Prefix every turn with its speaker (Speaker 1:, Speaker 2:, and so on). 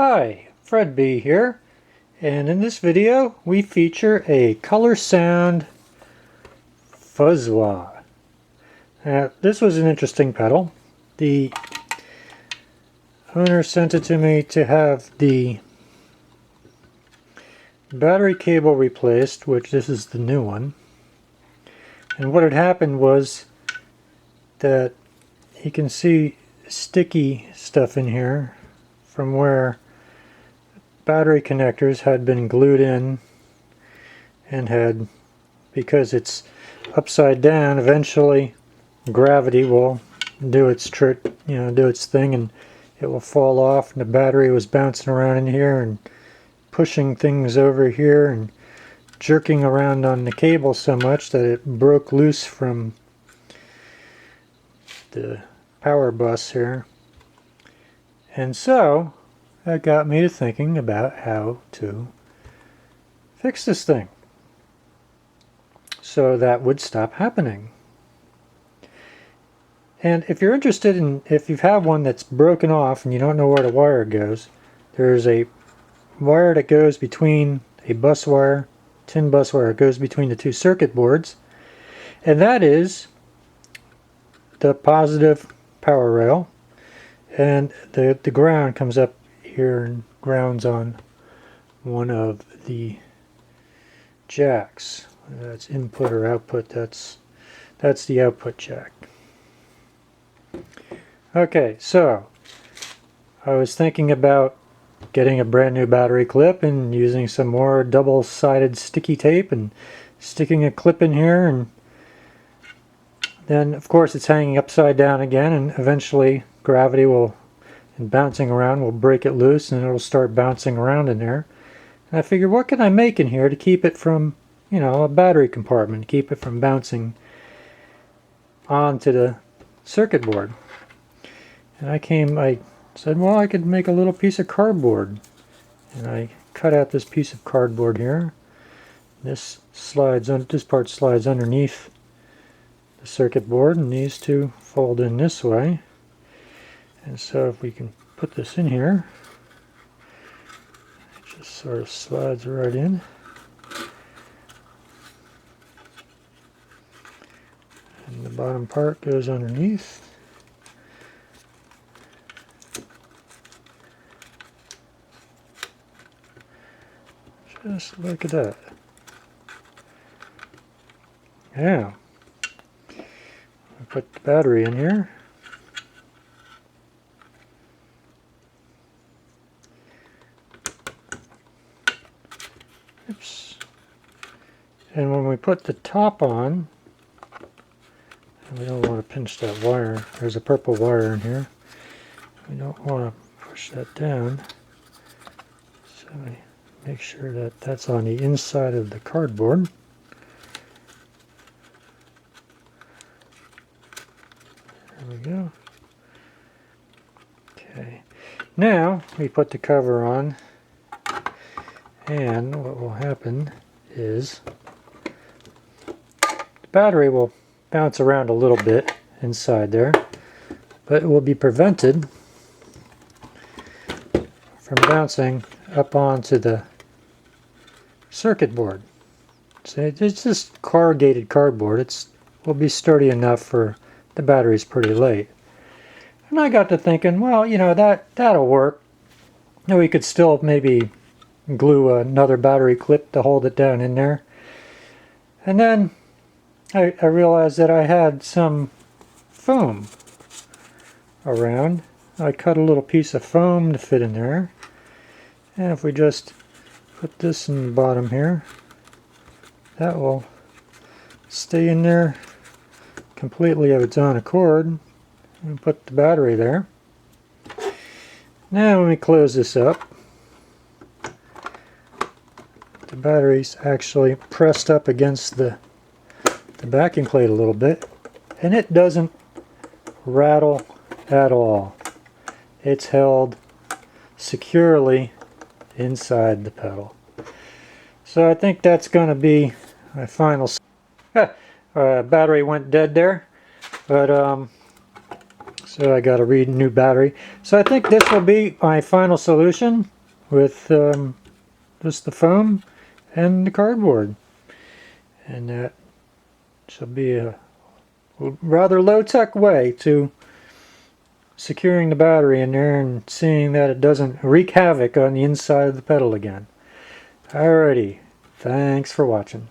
Speaker 1: Hi, Fred B here, and in this video we feature a Colorsound Fuzz+Wah. This was an interesting pedal. The owner sent it to me to have the battery cable replaced, which this is the new one. And what had happened was that you can see sticky stuff in here from where battery connectors had been glued in and had, because it's upside down, eventually gravity will do its trick, do its thing, and it will fall off, and the battery was bouncing around in here and pushing things over here and jerking around on the cable so much that it broke loose from the power bus here. And so that got me to thinking about how to fix this thing so that would stop happening. And if you're interested in, if you've had one that's broken off and you don't know where the wire goes, there's a wire that goes between a bus wire, tin bus wire, goes between the two circuit boards, and that is the positive power rail, and the ground comes up here and grounds on one of the jacks. That's input or output. That's the output jack. Okay, so I was thinking about getting a brand new battery clip and using some more double-sided sticky tape and sticking a clip in here, and then of course it's hanging upside down again, and eventually gravity will, and bouncing around, will break it loose and it'll start bouncing around in there. And I figured, what can I make in here to keep it from, a battery compartment, keep it from bouncing onto the circuit board. And I said, well, I could make a little piece of cardboard. And I cut out this piece of cardboard here. This part slides underneath the circuit board, and these two fold in this way. And so if we can put this in here, it just sort of slides right in. And the bottom part goes underneath. Just look at that. Now, I put the battery in here. Oops. And when we put the top on, we don't want to pinch that wire. There's a purple wire in here. We don't want to push that down. So we make sure that that's on the inside of the cardboard. There we go. Okay. Now we put the cover on, and what will happen is the battery will bounce around a little bit inside there, but it will be prevented from bouncing up onto the circuit board. So it's just corrugated cardboard. It will be sturdy enough for the battery's pretty late. And I got to thinking, well, that'll work. We could still maybe glue another battery clip to hold it down in there. And then I realized that I had some foam around. I cut a little piece of foam to fit in there. And if we just put this in the bottom here, that will stay in there completely of its own accord. And put the battery there. Now when we close this up, the battery's actually pressed up against the backing plate a little bit, and it doesn't rattle at all. It's held securely inside the pedal. So I think that's going to be my final. Battery went dead there, but So I got a new battery. So I think this will be my final solution with just the foam and the cardboard. And that shall be a rather low-tech way to securing the battery in there and seeing that it doesn't wreak havoc on the inside of the pedal again. Alrighty, thanks for watching.